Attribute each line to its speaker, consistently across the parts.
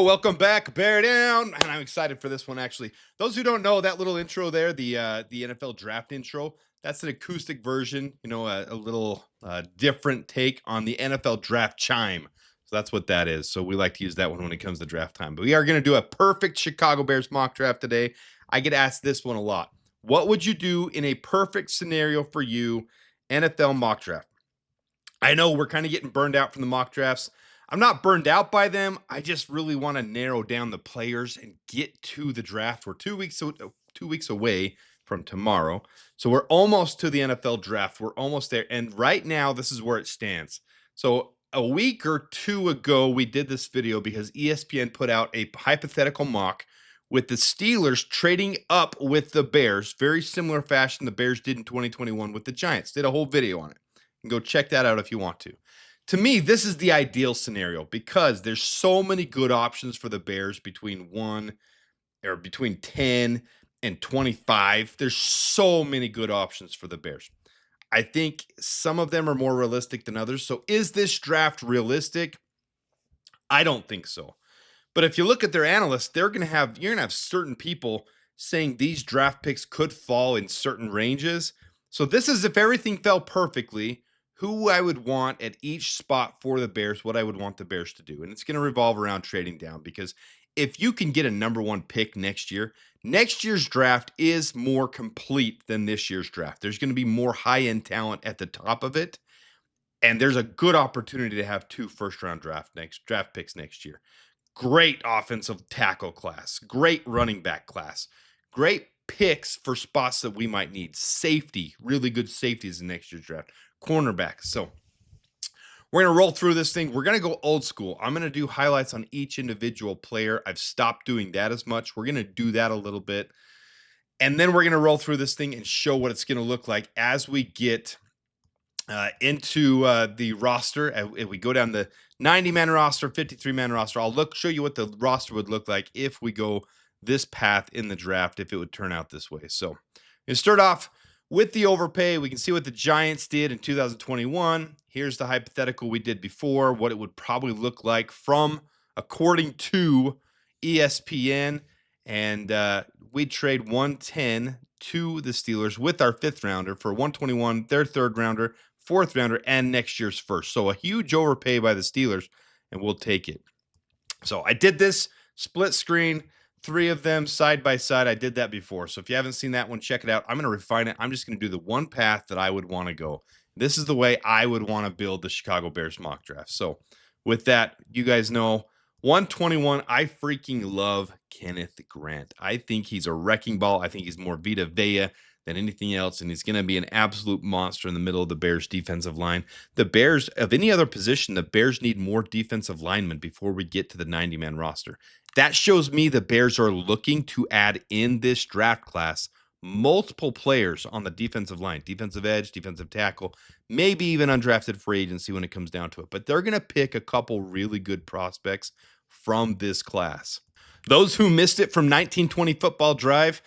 Speaker 1: welcome back, Bear Down, and I'm excited for this one. Actually, those who don't know that little intro there, the NFL draft intro, that's an acoustic version. A little different take on the NFL draft chime. So that's what that is. So we like to use that one when it comes to draft time. But we are going to do a perfect Chicago Bears mock draft today. I get asked this one a lot. What would you do in a perfect scenario for you, NFL mock draft? I know we're kind of getting burned out from the mock drafts. I'm not burned out by them. I just really want to narrow down the players and get to the draft. We're 2 weeks away from tomorrow. So we're almost to the NFL draft. We're almost there. And right now, this is where it stands. So a week or two ago, we did this video because ESPN put out a hypothetical mock with the Steelers trading up with the Bears. Very similar fashion the Bears did in 2021 with the Giants. Did a whole video on it. And go check that out if you want to. To me, this is the ideal scenario because there's so many good options for the Bears between 10 and 25. There's so many good options for the Bears. I think some of them are more realistic than others. So is this draft realistic? I don't think so. But if you look at their analysts, you're going to have certain people saying these draft picks could fall in certain ranges. So this is if everything fell perfectly, who I would want at each spot for the Bears, what I would want the Bears to do. And it's going to revolve around trading down because if you can get a number one pick next year's draft is more complete than this year's draft. There's going to be more high-end talent at the top of it. And there's a good opportunity to have 2 first-round draft picks next year. Great offensive tackle class, great running back class, great picks for spots that we might need. Safety, really good safeties in next year's draft. Cornerback. So we're going to roll through this thing. We're going to go old school. I'm going to do highlights on each individual player. I've stopped doing that as much. We're going to do that a little bit. And then we're going to roll through this thing and show what it's going to look like as we get into the roster. And we go down the 90-man roster, 53-man roster. I'll show you what the roster would look like if we go this path in the draft, if it would turn out this way. So you start off with the overpay. We can see what the Giants did in 2021. Here's the hypothetical we did before, what it would probably look like according to ESPN. And we'd trade 110 to the Steelers with our 5th rounder for 121, their 3rd rounder, 4th rounder, and next year's 1st. So a huge overpay by the Steelers, and we'll take it. So I did this split screen. 3 of them side by side. I did that before. So if you haven't seen that one, check it out. I'm going to refine it. I'm just going to do the one path that I would want to go. This is the way I would want to build the Chicago Bears mock draft. So with that, you guys know 121, I freaking love Kenneth Grant. I think he's a wrecking ball. I think he's more Vita Vea than anything else, and he's going to be an absolute monster in the middle of the Bears defensive line. The Bears, of any other position, the Bears need more defensive linemen before we get to the 90-man roster. That shows me the Bears are looking to add in this draft class multiple players on the defensive line, defensive edge, defensive tackle, maybe even undrafted free agency when it comes down to it. But they're going to pick a couple really good prospects from this class. Those who missed it from 1920 Football Drive,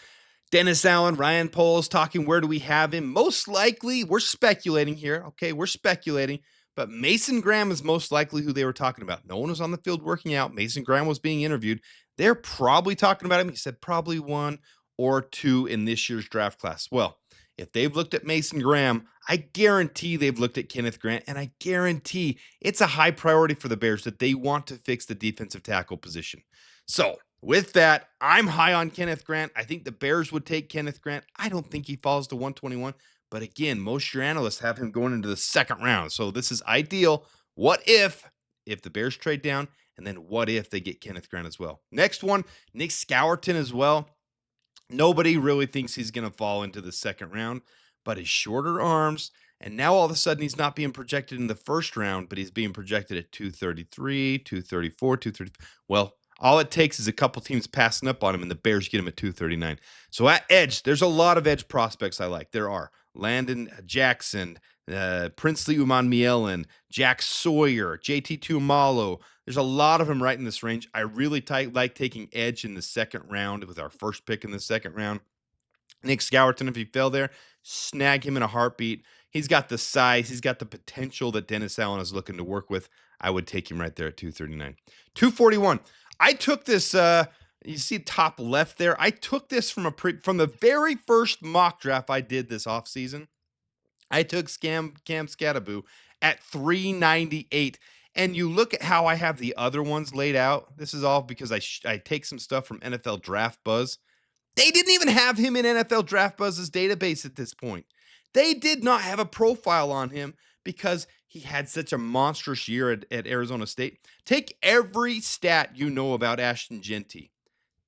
Speaker 1: Dennis Allen, Ryan Poles talking, where do we have him? Most likely, we're speculating here. Okay, we're speculating. But Mason Graham is most likely who they were talking about. No one was on the field working out. Mason Graham was being interviewed. They're probably talking about him. He said probably 1 or 2 in this year's draft class. Well, if they've looked at Mason Graham, I guarantee they've looked at Kenneth Grant, and I guarantee it's a high priority for the Bears that they want to fix the defensive tackle position. So with that, I'm high on Kenneth Grant. I think the Bears would take Kenneth Grant. I don't think he falls to 121. But again, most of your analysts have him going into the 2nd round. So this is ideal. What if the Bears trade down? And then what if they get Kenneth Grant as well? Next one, Nick Scourton as well. Nobody really thinks he's going to fall into the 2nd round, but his shorter arms. And now all of a sudden he's not being projected in the 1st round, but he's being projected at 233, 234, 230. Well, all it takes is a couple teams passing up on him, and the Bears get him at 239. So at edge, there's a lot of edge prospects I like. There are Landon Jackson, Princely Umanmielen, Jack Sawyer, JT Tuimoloau. There's a lot of them right in this range. I really like taking edge in the 2nd round with our 1st pick in the 2nd round. Nick Scourton, if he fell there, snag him in a heartbeat. He's got the size. He's got the potential that Dennis Allen is looking to work with. I would take him right there at 239. 241. I took this, you see top left there? I took this from the very first mock draft I did this offseason. I took Cam Skattebo at 398. And you look at how I have the other ones laid out. This is all because I take some stuff from NFL Draft Buzz. They didn't even have him in NFL Draft Buzz's database at this point. They did not have a profile on him because he had such a monstrous year at Arizona State. Take every stat you know about Ashton Genty.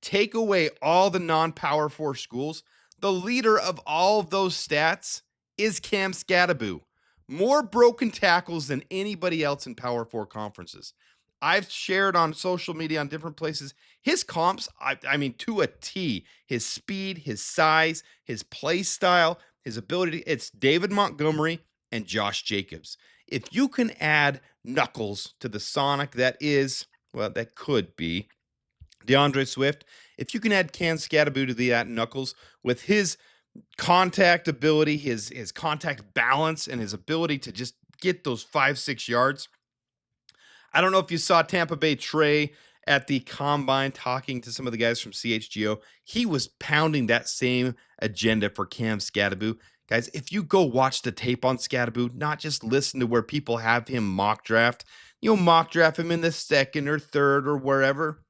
Speaker 1: Take away all the non-Power 4 schools. The leader of all of those stats is Cam Skattebo. More broken tackles than anybody else in Power 4 conferences. I've shared on social media on different places his comps, I mean, to a T. His speed, his size, his play style, his ability. It's David Montgomery and Josh Jacobs. If you can add Knuckles to the Sonic that is, well, that could be DeAndre Swift, if you can add Cam Skattebo to that Knuckles with his contact ability, his contact balance, and his ability to just get those 5-6 yards. I don't know if you saw Tampa Bay Trey at the combine talking to some of the guys from CHGO. He was pounding that same agenda for Cam Skattebo. Guys, if you go watch the tape on Skattebo, not just listen to where people have him mock draft, mock draft him in the second or third or wherever.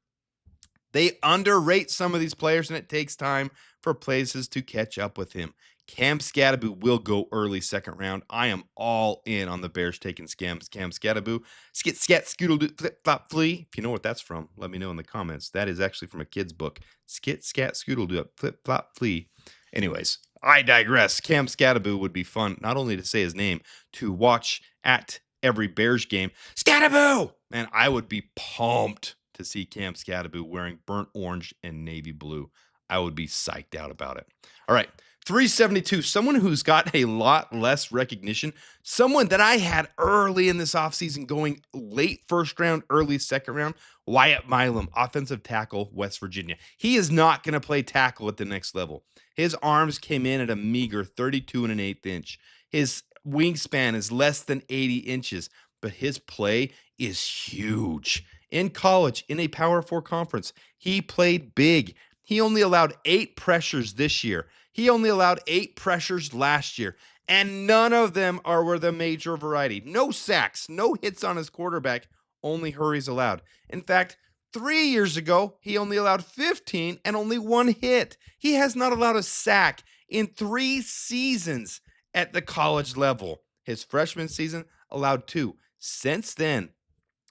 Speaker 1: They underrate some of these players, and it takes time for places to catch up with him. Cam Skattebo will go early second round. I am all in on the Bears taking Cam Skattebo. Skit, scat, scoodle, flip, flop, flee. If you know what that's from, let me know in the comments. That is actually from a kid's book. Skit, scat, scoodle, flip, flop, flee. Anyways, I digress. Cam Skattebo would be fun, not only to say his name, to watch at every Bears game. Skattebo! Man, I would be pumped to see Cam Skattebo wearing burnt orange and navy blue. I would be psyched out about it. All right, 372, someone who's got a lot less recognition, someone that I had early in this offseason going late first round, early second round, Wyatt Milam, offensive tackle, West Virginia. He is not going to play tackle at the next level. His arms came in at a meager 32 1/8 inch. His wingspan is less than 80 inches, but his play is huge. In college, in a Power 4 conference, he played big. He only allowed 8 pressures this year. He only allowed 8 pressures last year, and none of them were the major variety. No sacks, no hits on his quarterback, only hurries allowed. In fact, 3 years ago, he only allowed 15 and only 1 hit. He has not allowed a sack in 3 seasons at the college level. His freshman season allowed 2. Since then,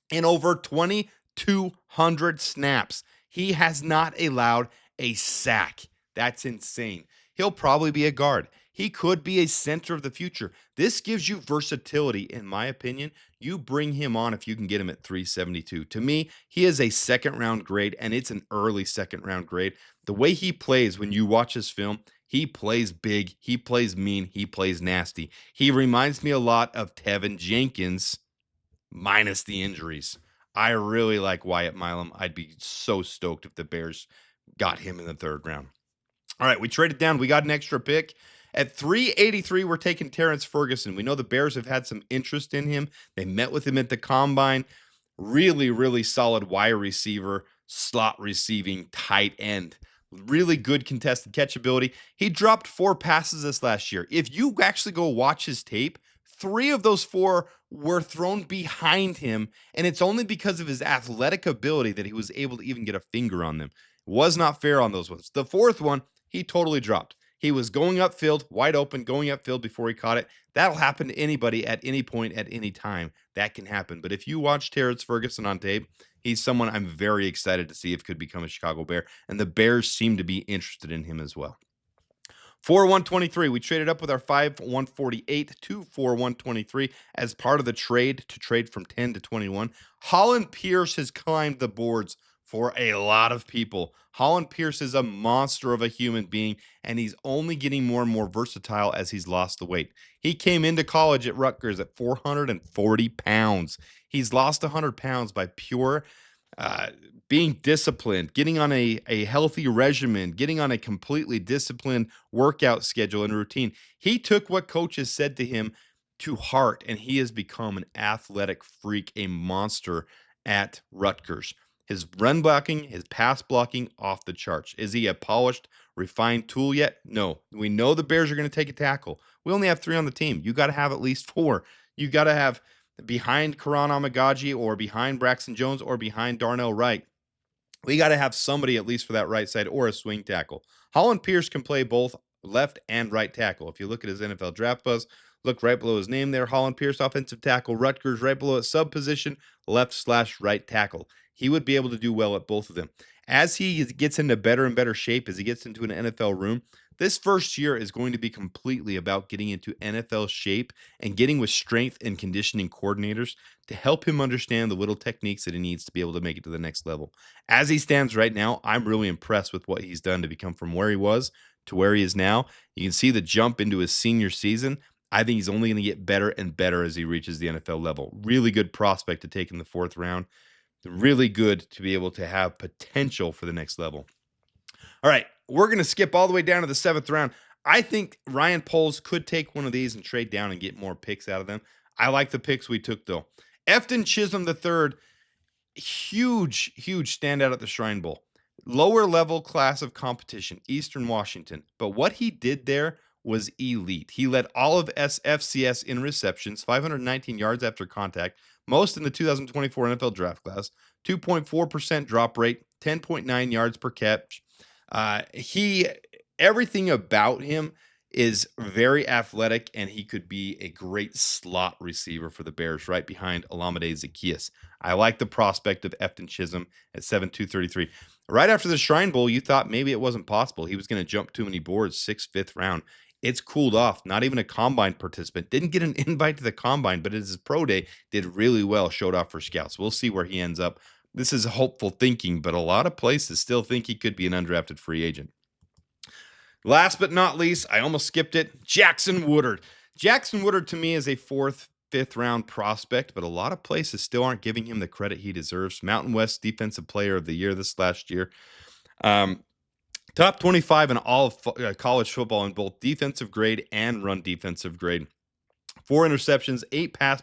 Speaker 1: in over 2,200 snaps, he has not allowed a sack. That's insane. He'll probably be a guard. He could be a center of the future. This gives you versatility, in my opinion. You bring him on if you can get him at 372. To me, he is a second round grade, and it's an early second round grade. The way he plays when you watch his film, he plays big, he plays mean, he plays nasty. He reminds me a lot of Tevin Jenkins, minus the injuries. I really like Wyatt Milam. I'd be so stoked if the Bears got him in the third round. All right, we traded down. We got an extra pick. At 383, we're taking Terrence Ferguson. We know the Bears have had some interest in him. They met with him at the combine. Really, really solid wide receiver, slot receiving, tight end. Really good contested catchability. He dropped 4 passes this last year. If you actually go watch his tape, 3 of those 4 were thrown behind him, and it's only because of his athletic ability that he was able to even get a finger on them. Was not fair on those ones. The 4th one, he totally dropped. He was going upfield, wide open, going upfield before he caught it. That'll happen to anybody at any point, at any time. That can happen. But if you watch Terrence Ferguson on tape, he's someone I'm very excited to see if could become a Chicago Bear, and the Bears seem to be interested in him as well. 4-1-23, we traded up with our 5-148 to 4-1-23 as part of the trade to trade from 10 to 21. Holland Pierce has climbed the boards for a lot of people. Holland Pierce is a monster of a human being, and he's only getting more and more versatile as he's lost the weight. He came into college at Rutgers at 440 pounds. He's lost 100 pounds by pure being disciplined, getting on a healthy regimen, getting on a completely disciplined workout schedule and routine. He took what coaches said to him to heart, and he has become an athletic freak, a monster at Rutgers. His run blocking, his pass blocking, off the charts. Is he a polished, refined tool yet? No. We know the Bears are going to take a tackle. We only have 3 on the team. You got to have at least 4. You got to have behind Karan Amagaji or behind Braxton Jones or behind Darnell Wright. We got to have somebody at least for that right side or a swing tackle. Holland Pierce can play both left and right tackle. If you look at his NFL draft buzz, look right below his name there. Holland Pierce, offensive tackle. Rutgers, right below it, sub position, left/right tackle. He would be able to do well at both of them. As he gets into better and better shape, as he gets into an NFL room, this first year is going to be completely about getting into NFL shape and getting with strength and conditioning coordinators to help him understand the little techniques that he needs to be able to make it to the next level. As he stands right now, I'm really impressed with what he's done to become from where he was to where he is now. You can see the jump into his senior season. I think he's only going to get better and better as he reaches the NFL level. Really good prospect to take in the 4th round. Really good to be able to have potential for the next level. All right, we're going to skip all the way down to the 7th round. I think Ryan Poles could take one of these and trade down and get more picks out of them. I like the picks we took, though. Efton Chisholm III, huge standout at the Shrine Bowl. Lower level class of competition, Eastern Washington. But what he did there was elite. He led all of FCS in receptions, 519 yards after contact, most in the 2024 NFL draft class, 2.4% drop rate, 10.9 yards per catch. Everything about him is very athletic, and he could be a great slot receiver for the Bears right behind Olamide Zaccheaus. I like the prospect of Efton Chisholm at 7'2", Right after the Shrine Bowl, you thought maybe it wasn't possible. He was going to jump too many boards, 6th, 5th round. It's cooled off. Not even a combine participant. Didn't get an invite to the combine, but at his pro day, did really well, showed off for scouts. We'll see where he ends up. This is hopeful thinking, but a lot of places still think he could be an undrafted free agent. Last but not least, I almost skipped it, Jackson Woodard. Jackson Woodard to me is a 4th, 5th round prospect, but a lot of places still aren't giving him the credit he deserves. Mountain West Defensive Player of the Year this last year. Top 25 in all of college football in both defensive grade and run defensive grade. 4 interceptions, 8 pass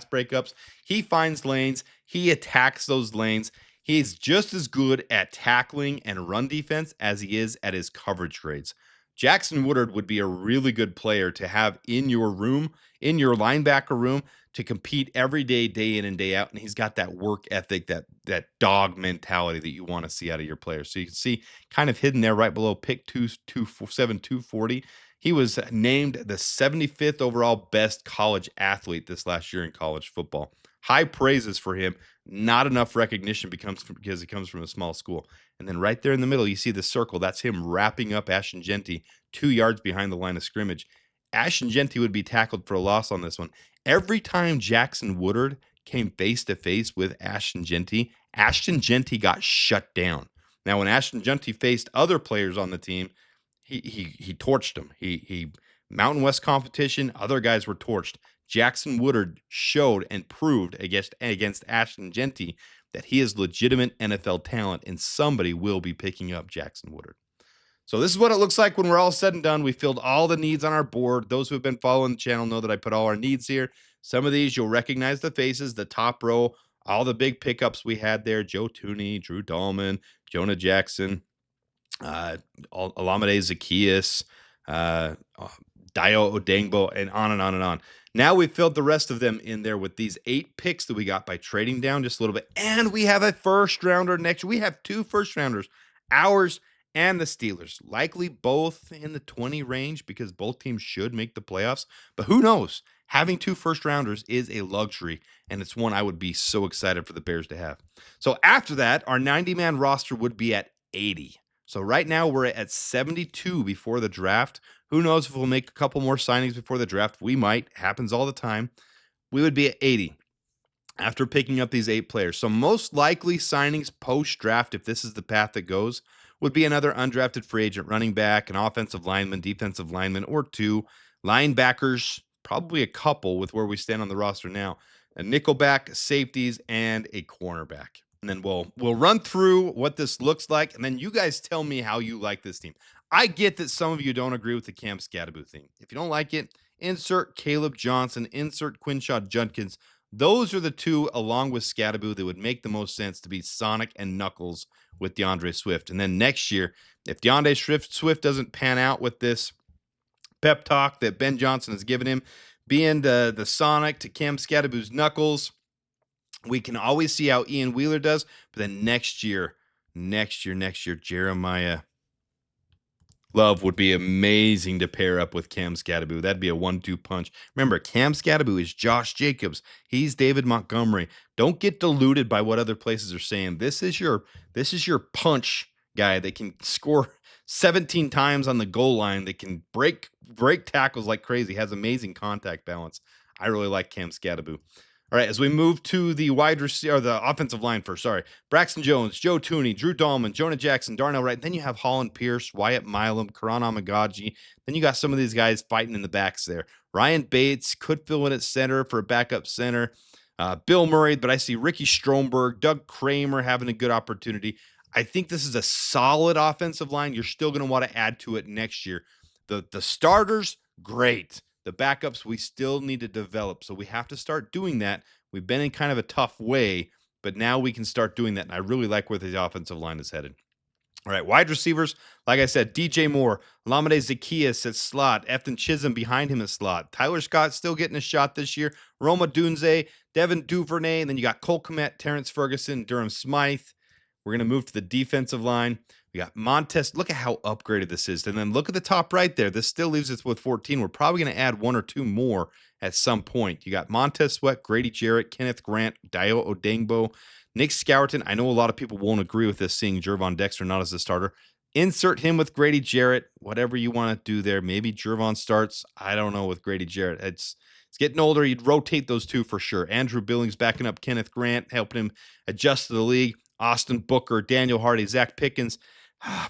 Speaker 1: breakups. He finds lanes. He attacks those lanes. He's just as good at tackling and run defense as he is at his coverage grades. Jackson Woodard would be a really good player to have in your room, in your linebacker room, to compete every day, day in and day out. And he's got that work ethic, that dog mentality that you want to see out of your players. So you can see kind of hidden there right below pick 240. He was named the 75th overall best college athlete this last year in college football. High praises for him. Not enough recognition because he comes from a small school. And then right there in the middle, you see the circle. That's him wrapping up Ashton Jeanty 2 yards behind the line of scrimmage. Ashton Jeanty would be tackled for a loss on this one. Every time Jackson Woodard came face-to-face with Ashton Jeanty got shut down. Now, when Ashton Jeanty faced other players on the team, he torched them. He Mountain West competition, other guys were torched. Jackson Woodard showed and proved against Ashton Jeanty that he is legitimate NFL talent, and somebody will be picking up Jackson Woodard. So this is what it looks like when we're all said and done. We filled all the needs on our board. Those who have been following the channel know that I put all our needs here. Some of these you'll recognize the faces, the top row, all the big pickups we had there. Joe Tooney, Drew Dahlman, Jonah Jackson, Olamide Zaccheaus, Dio Odengbo, and on and on and on. Now we've filled the rest of them in there with these 8 picks that we got by trading down just a little bit. And we have a first rounder next. We have 2 first rounders, ours and the Steelers. Likely both in the 20 range because both teams should make the playoffs. But who knows? Having 2 first rounders is a luxury, and it's one I would be so excited for the Bears to have. So after that, our 90-man roster would be at 80. So right now we're at 72 before the draft. Who knows if we'll make a couple more signings before the draft? We might. Happens all the time. We would be at 80 after picking up these 8 players. So most likely signings post-draft, if this is the path that goes, would be another undrafted free agent, running back, an offensive lineman, defensive lineman, or 2. Linebackers, probably a couple with where we stand on the roster now. A nickelback, safeties, and a cornerback. And then we'll run through what this looks like, and then you guys tell me how you like this team. I get that some of you don't agree with the Cam Scadaboo thing. If you don't like it, insert Caleb Johnson, insert Quinshaw Judkins. Those are the two, along with Scatterboo, that would make the most sense to be Sonic and Knuckles with DeAndre Swift. And then next year, if DeAndre Swift doesn't pan out with this pep talk that Ben Johnson has given him, being the Sonic to Cam Scatterboo's Knuckles, we can always see how Ian Wheeler does. But then next year, Jeremiah Love would be amazing to pair up with Cam Scatterboo. That'd be a 1-2 punch. Remember, Cam Scatterboo is Josh Jacobs. He's David Montgomery. Don't get deluded by what other places are saying. This is your punch guy that can score 17 times on the goal line, that can break tackles like crazy, has amazing contact balance. I really like Cam Scatterboo. All right, as we move to the wide receiver, or the offensive line first, sorry. Braxton Jones, Joe Tooney, Drew Dahlman, Jonah Jackson, Darnell Wright. Then you have Holland Pierce, Wyatt Milam, Karan Amagaji. Then you got some of these guys fighting in the backs there. Ryan Bates could fill in at center for a backup center. Bill Murray, but I see Ricky Stromberg, Doug Kramer having a good opportunity. I think this is a solid offensive line. You're still going to want to add to it next year. The starters, great. The backups, we still need to develop. So we have to start doing that. We've been in kind of a tough way, but now we can start doing that. And I really like where the offensive line is headed. All right, wide receivers, like I said, DJ Moore, Lamade Zacchaeus at slot, Efton Chisholm behind him at slot. Tyler Scott still getting a shot this year. Roma Dunze, Devin Duvernay, and then you got Cole Kmet, Terrence Ferguson, Durham Smythe. We're going to move to the defensive line. We got Montez. Look at how upgraded this is. And then look at the top right there. This still leaves us with 14. We're probably going to add 1 or 2 more at some point. You got Montez Sweat, Grady Jarrett, Kenneth Grant, Dio Odengbo, Nick Scourton. I know a lot of people won't agree with this, seeing Jervon Dexter not as a starter. Insert him with Grady Jarrett, whatever you want to do there. Maybe Jervon starts. I don't know with Grady Jarrett. It's getting older. You'd rotate those two for sure. Andrew Billings backing up Kenneth Grant, helping him adjust to the league. Austin Booker, Daniel Hardy, Zach Pickens,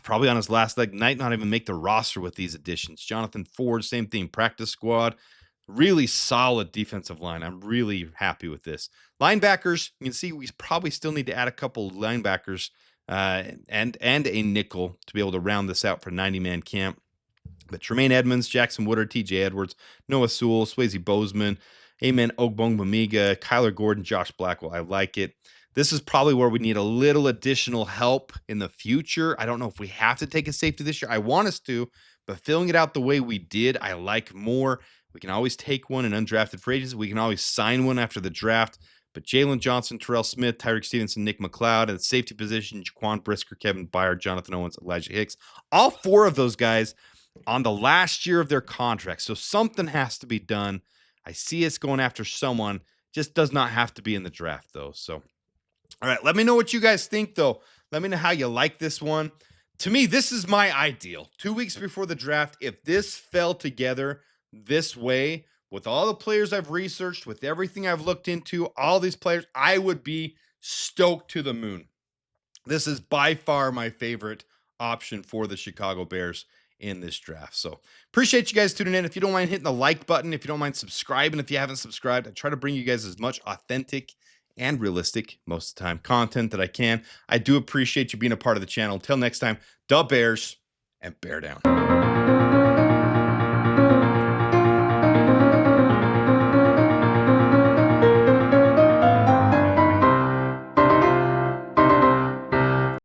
Speaker 1: probably on his last leg, might not even make the roster with these additions. Jonathan Ford, same thing, practice squad. Really solid defensive line. I'm really happy with this. Linebackers, you can see we probably still need to add a couple linebackers and a nickel to be able to round this out for 90-man camp. But Tremaine Edmonds, Jackson Woodard, TJ Edwards, Noah Sewell, Swayze Bozeman, Amen Ogbongbemiga, Kyler Gordon, Josh Blackwell. I like it. This is probably where we need a little additional help in the future. I don't know if we have to take a safety this year. I want us to, but filling it out the way we did, I like more. We can always take one in undrafted free agents. We can always sign one after the draft. But Jalen Johnson, Terrell Smith, Tyreek Stevenson, Nick McLeod, at the safety position, Jaquan Brisker, Kevin Byard, Jonathan Owens, Elijah Hicks. All 4 of those guys on the last year of their contract. So something has to be done. I see us going after someone. Just does not have to be in the draft, though. So, all right, let me know what you guys think, though. Let me know how you like this one. To me, this is my ideal. 2 weeks before the draft, if this fell together this way, with all the players I've researched, with everything I've looked into, all these players, I would be stoked to the moon. This is by far my favorite option for the Chicago Bears in this draft. So appreciate you guys tuning in. If you don't mind hitting the like button, if you don't mind subscribing, if you haven't subscribed, I try to bring you guys as much authentic and realistic, most of the time, content that I can. I do appreciate you being a part of the channel. Until next time, da Bears and bear down.